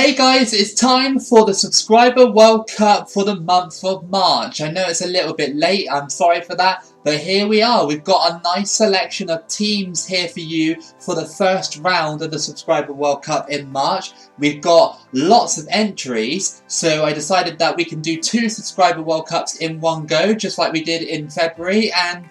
Hey guys, it's time for the Subscriber World Cup for the month of March. I know it's a little bit late, I'm sorry for that, but here we are. We've got a nice selection of teams here for you for the first round of the Subscriber World Cup in March. We've got lots of entries, so I decided that we can do 2 Subscriber World Cups in one go, just like we did in February, and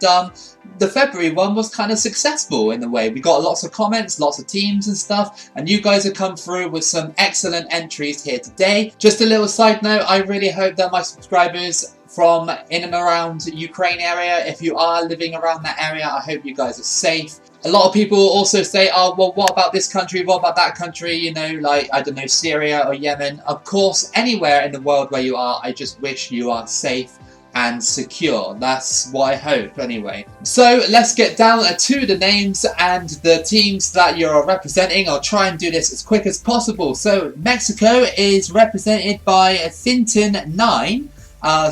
the February one was kind of successful in a way. We got lots of comments, lots of teams and stuff, and you guys have come through with some excellent entries here today. Just a little side note, I really hope that my subscribers from in and around Ukraine area, if you are living around that area, I hope you guys are safe. A lot of people also say, oh, well, what about this country? What about that country? You know, like, I don't know, Syria or Yemen. Of course, anywhere in the world where you are, I just wish you are safe and secure. That's what I hope anyway. So let's get down to the names and the teams that you're representing. I'll try and do this as quick as possible. So Mexico is represented by Finton9.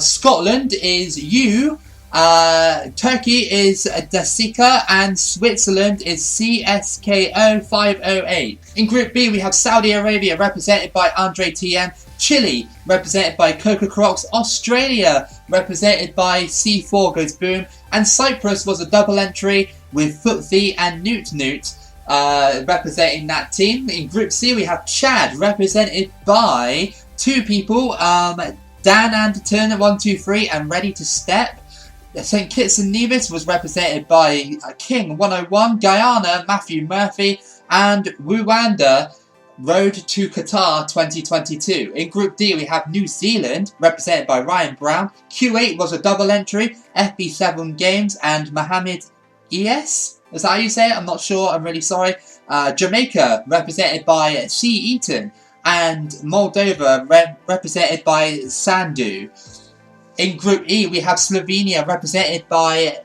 Scotland is U. Turkey is Dasika, and Switzerland is CSKO508. In Group B we have Saudi Arabia represented by Andre TM, Chile represented by Coca Crocs, Australia represented by C4 Goes Boom, and Cyprus was a double entry with Foothy and Newt representing that team. In Group C we have Chad represented by 2 people, Dan Anderton 123 and Ready to Step. St Kitts and Nevis was represented by King 101, Guyana Matthew Murphy, and Rwanda Road to Qatar 2022. In Group D we have New Zealand represented by Ryan Brown, Q8 was a double entry, FB7 Games and Mohammed ES. Is that how you say it? I'm not sure, I'm really sorry. Jamaica represented by C. Eaton, and Moldova represented by Sandu. In Group E we have Slovenia represented by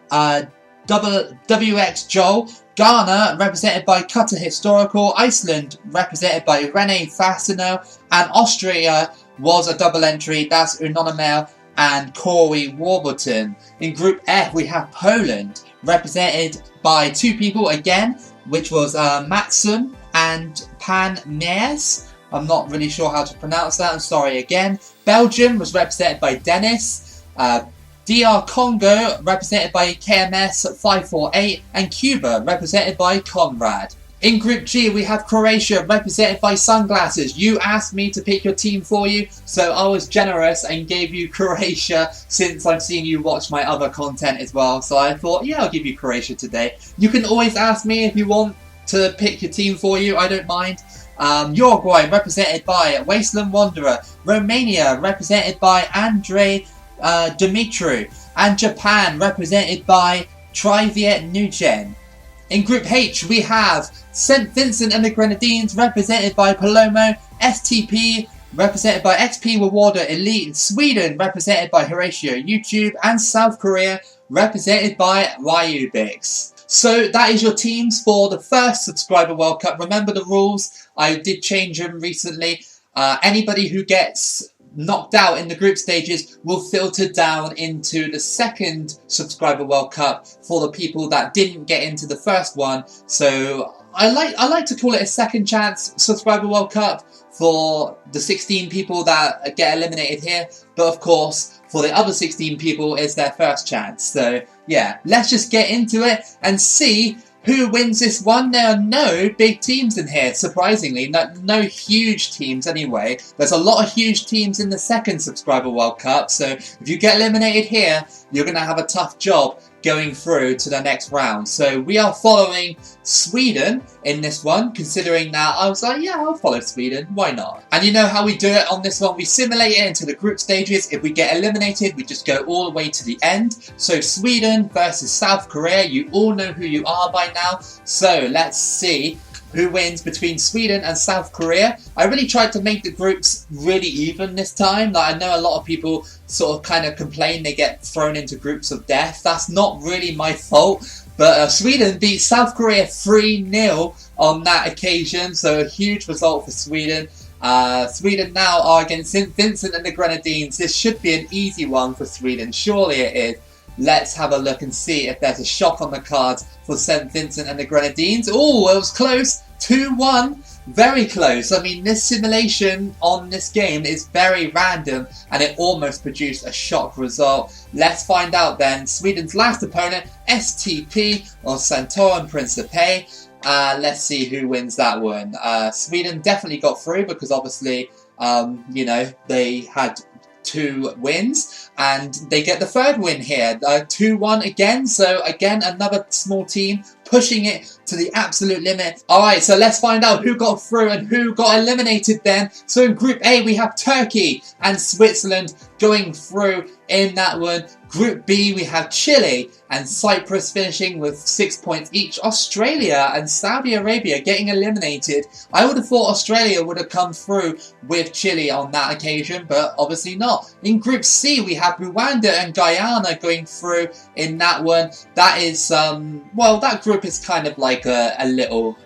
WX Joel, Ghana represented by Cutter Historical, Iceland represented by Rene Fascino, and Austria was a double entry, that's Unonamel and Corey Warburton. In Group F we have Poland represented by 2 people again, which was Matson and Pan Meers. I'm not really sure how to pronounce that, I'm sorry again. Belgium was represented by Dennis. DR Congo represented by KMS 548, and Cuba represented by Conrad. In Group G we have Croatia represented by Sunglasses. You asked me to pick your team for you, so I was generous and gave you Croatia since I've seen you watch my other content as well. So I thought, yeah, I'll give you Croatia today. You can always ask me if you want to pick your team for you, I don't mind. Uruguay represented by Wasteland Wanderer, Romania represented by Andre Dimitru, and Japan represented by Triviet Nugen. In Group H we have St Vincent and the Grenadines represented by Palomo, STP represented by XP Rewarder Elite, Sweden represented by Horatio YouTube, and South Korea represented by Ryubix. So that is your teams for the first Subscriber World Cup. Remember the rules, I did change them recently. Anybody who gets knocked out in the group stages will filter down into the second Subscriber World Cup for the people that didn't get into the first one. So I like to call it a second chance Subscriber World Cup for the 16 people that get eliminated here, but of course for the other 16 people it's their first chance. So yeah, let's just get into it and see who wins this one. There are no big teams in here, surprisingly. No huge teams anyway. There's a lot of huge teams in the second Subscriber World Cup, so if you get eliminated here, you're going to have a tough job going through to the next round. So we are following Sweden in this one, considering that I was like, yeah, I'll follow Sweden, why not? And you know how we do it on this one, we simulate it into the group stages. If we get eliminated, we just go all the way to the end. So Sweden versus South Korea, you all know who you are by now. So let's see who wins between Sweden and South Korea. I really tried to make the groups really even this time. Like, I know a lot of people sort of kind of complain they get thrown into groups of death. That's not really my fault. But Sweden beat South Korea 3-0 on that occasion. So a huge result for Sweden. Sweden now are against St Vincent and the Grenadines. This should be an easy one for Sweden. Surely it is. Let's have a look and see if there's a shock on the cards for St Vincent and the Grenadines. Oh, it was close. 2-1 very close. I mean, this simulation on this game is very random and it almost produced a shock result. Let's find out then. Sweden's last opponent, STP or Santorum Principe. Let's see who wins that one. Sweden definitely got through because obviously, you know, they had 2 wins and they get the 3rd win here. 2-1 again, so again another small team pushing it to the absolute limit. Alright, so let's find out who got through and who got eliminated then. So in Group A we have Turkey and Switzerland going through in that one. Group B we have Chile and Cyprus finishing with 6 points each. Australia and Saudi Arabia getting eliminated. I would have thought Australia would have come through with Chile on that occasion, but obviously not. In Group C we have Rwanda and Guyana going through in that one. That is, well, that group is kind of like a little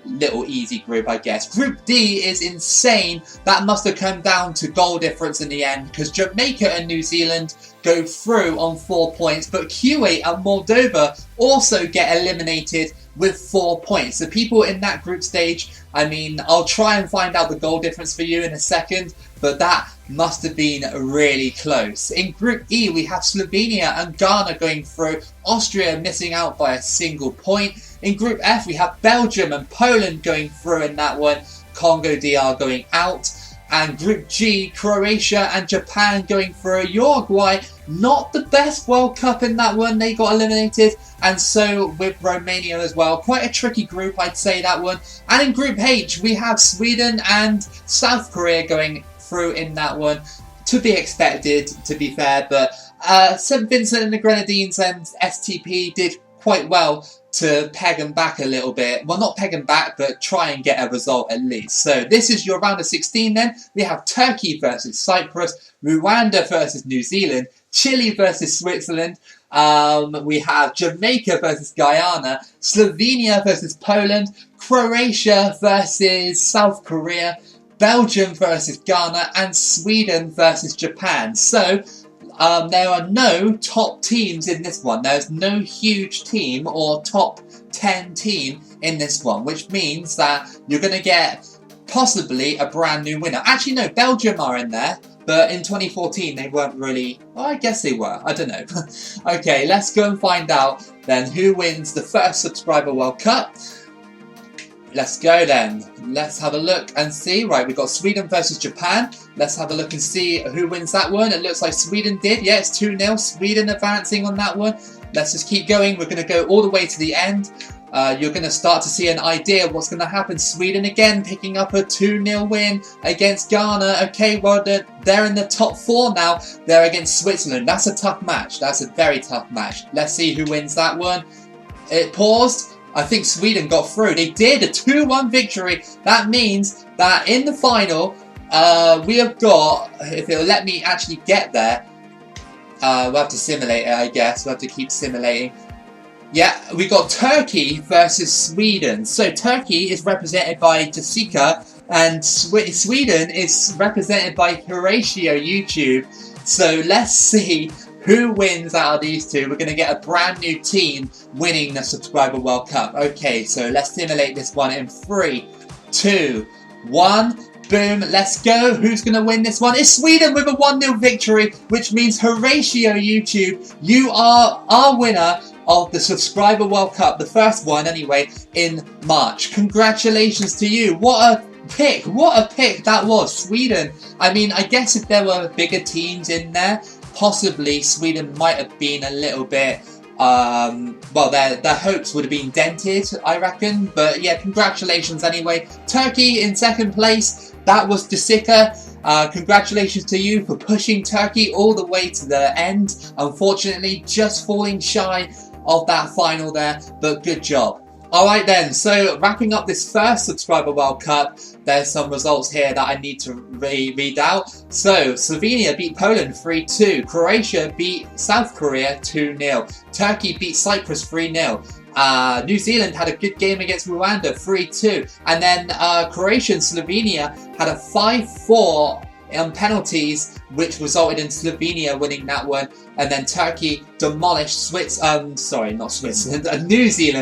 easy group, I guess. Group D is insane. That must have come down to goal difference in the end because Jamaica and New Zealand go through on 4 points, but Kuwait and Moldova also get eliminated with 4 points. The people in that group stage, I mean, I'll try and find out the goal difference for you in a second, but that must have been really close. In Group E, we have Slovenia and Ghana going through, Austria missing out by a single point. In Group F, we have Belgium and Poland going through in that one, Congo DR going out. And Group G, Croatia and Japan going through. Uruguay, not the best World Cup in that one, they got eliminated. And so with Romania as well. Quite a tricky group, I'd say, that one. And in Group H, we have Sweden and South Korea going through in that one. To be expected, to be fair, but St. Vincent and the Grenadines and STP did quite well to peg them back a little bit. Well, not peg them back, but try and get a result at least. So this is your round of 16 then. We have Turkey versus Cyprus, Rwanda versus New Zealand, Chile versus Switzerland, we have Jamaica versus Guyana, Slovenia versus Poland, Croatia versus South Korea, Belgium versus Ghana, and Sweden versus Japan. So there are no top teams in this one. There's no huge team or top 10 team in this one, which means that you're going to get possibly a brand new winner. Actually, no, Belgium are in there, but in 2014 they weren't really... Well, I guess they were. I don't know. Okay, let's go and find out then who wins the first Subscriber World Cup. Let's go then. Let's have a look and see. Right, we've got Sweden versus Japan. Let's have a look and see who wins that one. It looks like Sweden did. Yeah, it's 2-0. Sweden advancing on that one. Let's just keep going. We're going to go all the way to the end. You're going to start to see an idea of what's going to happen. Sweden again picking up a 2-0 win against Ghana. Okay, well, they're in the top 4 now. They're against Switzerland. That's a tough match. That's a very tough match. Let's see who wins that one. It paused. I think Sweden got through. They did, a 2-1 victory. That means that in the final, we have got, if it'll let me actually get there, we'll have to simulate it, I guess. We'll have to keep simulating. Yeah, we got Turkey versus Sweden. So Turkey is represented by Jessica, and Sweden is represented by Horatio YouTube. So let's see who wins out of these two. We're going to get a brand new team winning the Subscriber World Cup. Okay, so let's simulate this one in 3, 2, 1. Boom, let's go. Who's going to win this one? It's Sweden with a 1-0 victory, which means Horatio YouTube, you are our winner of the Subscriber World Cup, the first one anyway, in March. Congratulations to you. What a pick that was, Sweden. I mean, I guess if there were bigger teams in there, possibly Sweden might have been a little bit, well, their hopes would have been dented, I reckon. But yeah, congratulations anyway. Turkey in second place, that was Jessica. Congratulations to you for pushing Turkey all the way to the end. Unfortunately, just falling shy of that final there, but good job. Alright then, so wrapping up this first Subscriber World Cup, there's some results here that I need to read out. So, Slovenia beat Poland 3-2, Croatia beat South Korea 2-0, Turkey beat Cyprus 3-0, New Zealand had a good game against Rwanda 3-2, and then Croatia and Slovenia had a 5-4 on penalties which resulted in Slovenia winning that one. And then Turkey demolished New Zealand,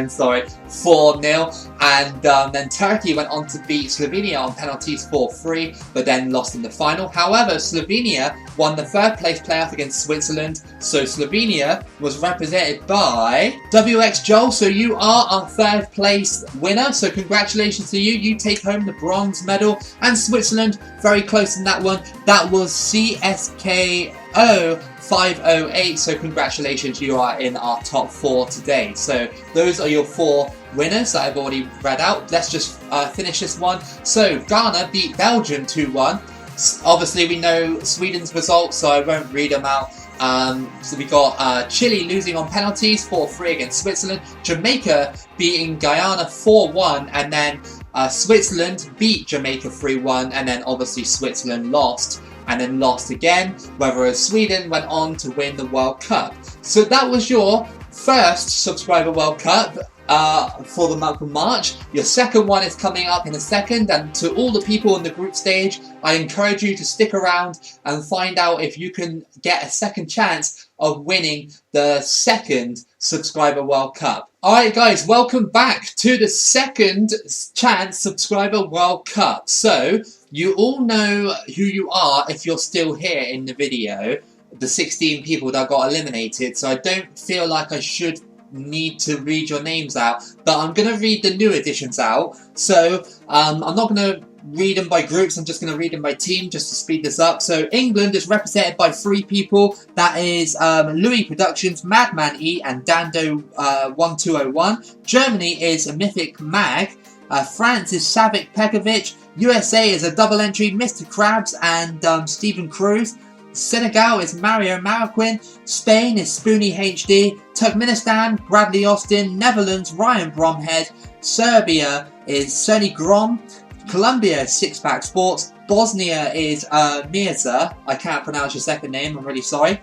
4-0. And then Turkey went on to beat Slovenia on penalties 4-3, but then lost in the final. However, Slovenia won the third place playoff against Switzerland, so Slovenia was represented by WX Joel. So you are our third place winner, so congratulations to you. You take home the bronze medal. And Switzerland, very close in that one. That was CSKO 508, so congratulations, you are in our top 4 today. So those are your 4 winners that I've already read out. Let's just finish this one. So Ghana beat Belgium 2-1. Obviously we know Sweden's results, so I won't read them out. So we got Chile losing on penalties 4-3 against Switzerland. Jamaica beating Guyana 4-1, and then Switzerland beat Jamaica 3-1, and then obviously Switzerland lost. And then lost again, whereas Sweden went on to win the World Cup. So that was your first Subscriber World Cup for the month of March. Your second one is coming up in a second, and to all the people in the group stage, I encourage you to stick around and find out if you can get a second chance of winning the second Subscriber World Cup. Alright guys, welcome back to the second chance Subscriber World Cup. So, you all know who you are if you're still here in the video, the 16 people that got eliminated, so I don't feel like I should need to read your names out, but I'm going to read the new additions out. So I'm not going to read them by groups, I'm just going to read them by team just to speed this up. So England is represented by 3 people, that is Louis Productions, Madman E and Dando 1201. Germany is a Mythic Mag. France is Savik Pekovic. USA is a double entry, Mr. Krabs and Stephen Cruz. Senegal is Mario Marroquin. Spain is Spoonie HD. Turkmenistan, Bradley Austin. Netherlands, Ryan Bromhead. Serbia is Sonny Grom. Colombia is Sixpack Sports. Bosnia is Mirza. I can't pronounce your second name, I'm really sorry.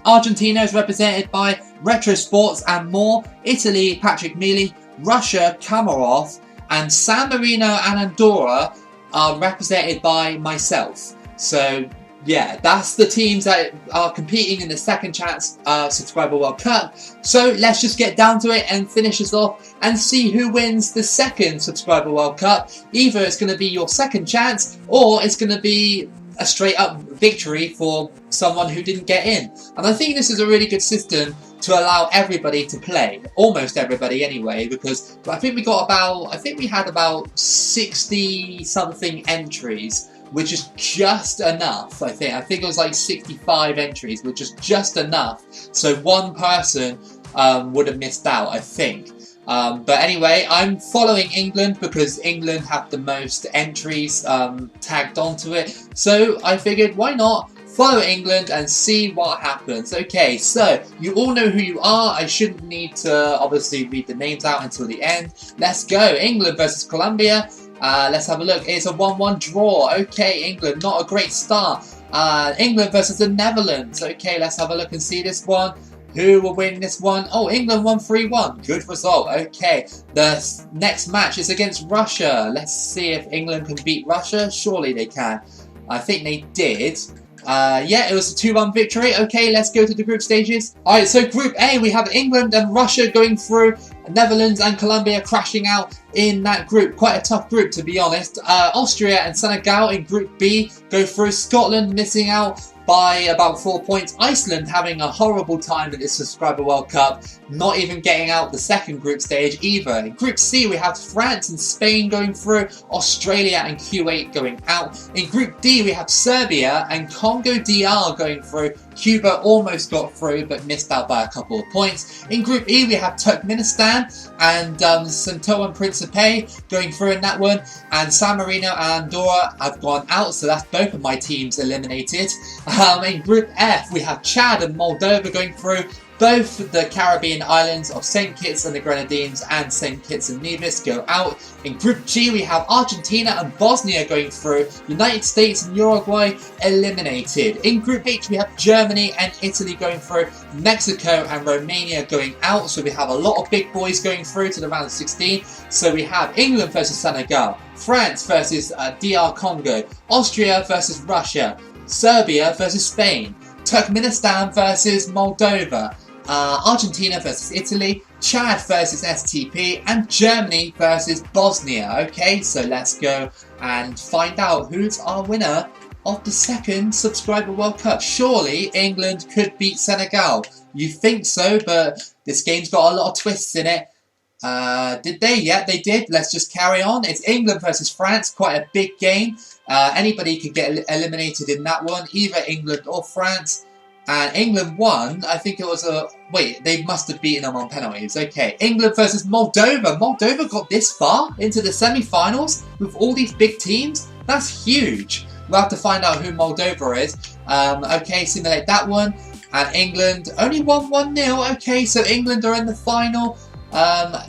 Argentina is represented by Retro Sports and more. Italy, Patrick Mealy. Russia, Kamarov. And San Marino and Andorra are represented by myself. So, yeah, that's the teams that are competing in the second chance Subscriber World Cup. So, let's just get down to it and finish this off and see who wins the second Subscriber World Cup. Either it's going to be your second chance, or it's going to be a straight up victory for someone who didn't get in. And I think this is a really good system to allow everybody to play, almost everybody anyway, because I think we had about 60 something entries, which is just enough. I think it was like 65 entries, which is just enough, so one person would have missed out, I think. But anyway, I'm following England because England have the most entries tagged onto it, so I figured why not follow England and see what happens. Okay, so you all know who you are. I shouldn't need to obviously read the names out until the end. Let's go. England versus Colombia. Let's have a look. It's a 1-1 draw. Okay, England, not a great start. England versus the Netherlands. Okay, let's have a look and see this one. Who will win this one? Oh, England won 3-1. Good result. Okay, the next match is against Russia. Let's see if England can beat Russia. Surely they can. I think they did. Yeah, it was a 2-1 victory. Okay, let's go to the group stages. Alright, so Group A, we have England and Russia going through, Netherlands and Colombia crashing out in that group. Quite a tough group, to be honest. Austria and Senegal in Group B go through. Scotland missing out by about 4 points. Iceland having a horrible time at this Subscriber World Cup, not even getting out the second group stage either. In Group C we have France and Spain going through, Australia and Kuwait going out. In Group D we have Serbia and Congo DR going through. Cuba almost got through but missed out by a couple of points. In Group E we have Turkmenistan and Santo and Principe going through in that one, and San Marino and Andorra have gone out, so that's both of my teams eliminated. In Group F we have Chad and Moldova going through. Both the Caribbean islands of St. Kitts and the Grenadines and St. Kitts and Nevis go out. In Group G we have Argentina and Bosnia going through. United States and Uruguay eliminated. In Group H we have Germany and Italy going through. Mexico and Romania going out. So we have a lot of big boys going through to the round of 16. So we have England versus Senegal. France versus DR Congo. Austria versus Russia. Serbia versus Spain, Turkmenistan versus Moldova, Argentina versus Italy, Chad versus STP, and Germany versus Bosnia. Okay, so let's go and find out who's our winner of the second Subscriber World Cup. Surely England could beat Senegal. You think so, but this game's got a lot of twists in it. Did they? Yeah, they did. Let's just carry on. It's England versus France, quite a big game. Anybody could get eliminated in that one, either England or France. And England won. I think it was a... Wait, they must have beaten them on penalties. Okay, England versus Moldova. Moldova got this far into the semi-finals with all these big teams. That's huge. We'll have to find out who Moldova is. Okay, simulate that one. And England only won 1-0. Okay, so England are in the final.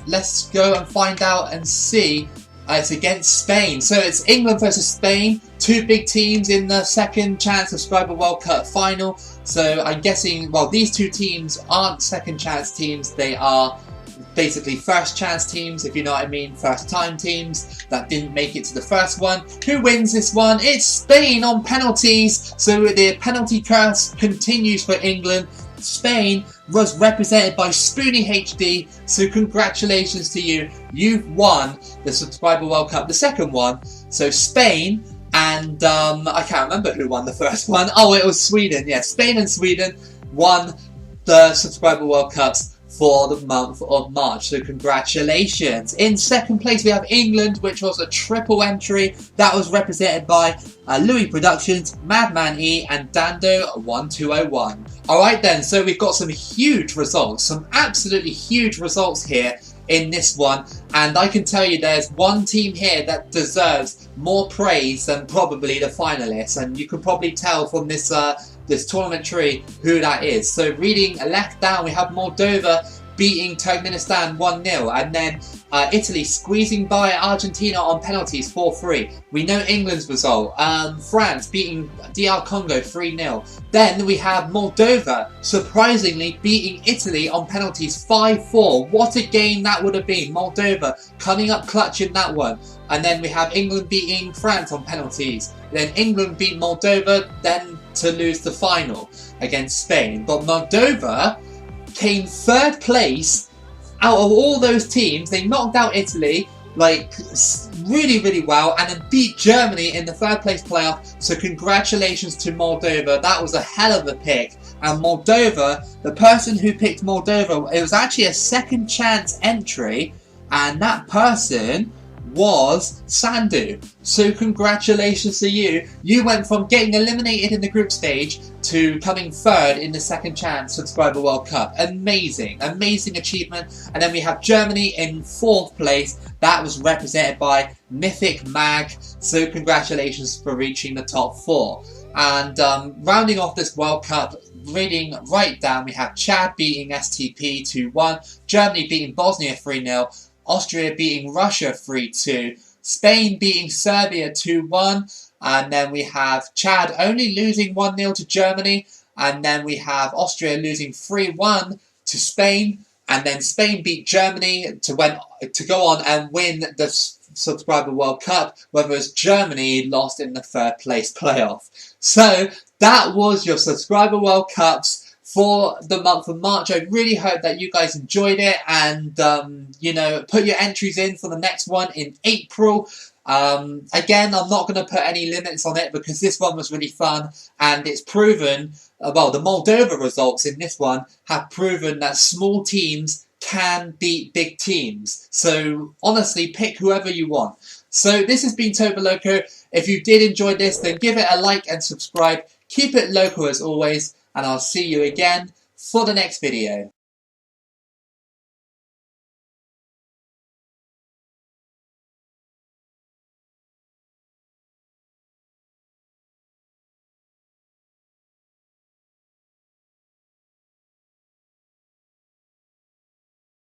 Let's go and find out and see. It's against Spain. So it's England versus Spain. Two big teams in the second chance Subscriber World Cup final. So I'm guessing, well, these two teams aren't second chance teams. They are basically first chance teams, if you know what I mean. First time teams that didn't make it to the first one. Who wins this one? It's Spain on penalties. So the penalty curse continues for England. Spain was represented by Spoony HD, so congratulations to you. You've won the Subscriber World Cup, the second one. So Spain and I can't remember who won the first one. Oh, it was Sweden. Yeah, Spain and Sweden won the Subscriber World Cups for the month of March, so congratulations. In second place we have England, which was a triple entry that was represented by Louis Productions, Madman E and Dando1201. Alright then, so we've got some huge results, some absolutely huge results here in this one, and I can tell you there's one team here that deserves more praise than probably the finalists, and you can probably tell from this this tournament tree who that is. So reading left down, we have Moldova beating Turkmenistan 1-0, and then Italy squeezing by Argentina on penalties 4-3. We know England's result. France beating DR Congo 3-0. Then we have Moldova surprisingly beating Italy on penalties 5-4. What a game that would have been. Moldova coming up clutch in that one. And then we have England beating France on penalties. Then England beat Moldova, then to lose the final against Spain. But Moldova came third place out of all those teams. They knocked out Italy like really, really well, and then beat Germany in the third place playoff. So congratulations to Moldova. That was a hell of a pick. And Moldova, the person who picked Moldova, it was actually a second chance entry, and that person was Sandu. So congratulations to you. You went from getting eliminated in the group stage to coming third in the second chance Subscriber World Cup. Amazing, amazing achievement. And then we have Germany in fourth place. That was represented by Mythic Mag. So congratulations for reaching the top four. And rounding off this World Cup, reading right down, we have Chad beating STP 2-1, Germany beating Bosnia 3-0, Austria beating Russia 3-2, Spain beating Serbia 2-1, and then we have Chad only losing 1-0 to Germany, and then we have Austria losing 3-1 to Spain, and then Spain beat Germany to go on and win the Subscriber World Cup, whereas Germany lost in the third place playoff. So that was your Subscriber World Cups for the month of March. I really hope that you guys enjoyed it, and you know, put your entries in for the next one in April. Again, I'm not going to put any limits on it because this one was really fun, and it's proven, well, the Moldova results in this one have proven that small teams can beat big teams. So honestly, pick whoever you want. So this has been Toboloco. If you did enjoy this, then give it a like and subscribe. Keep it local as always, and I'll see you again for the next video.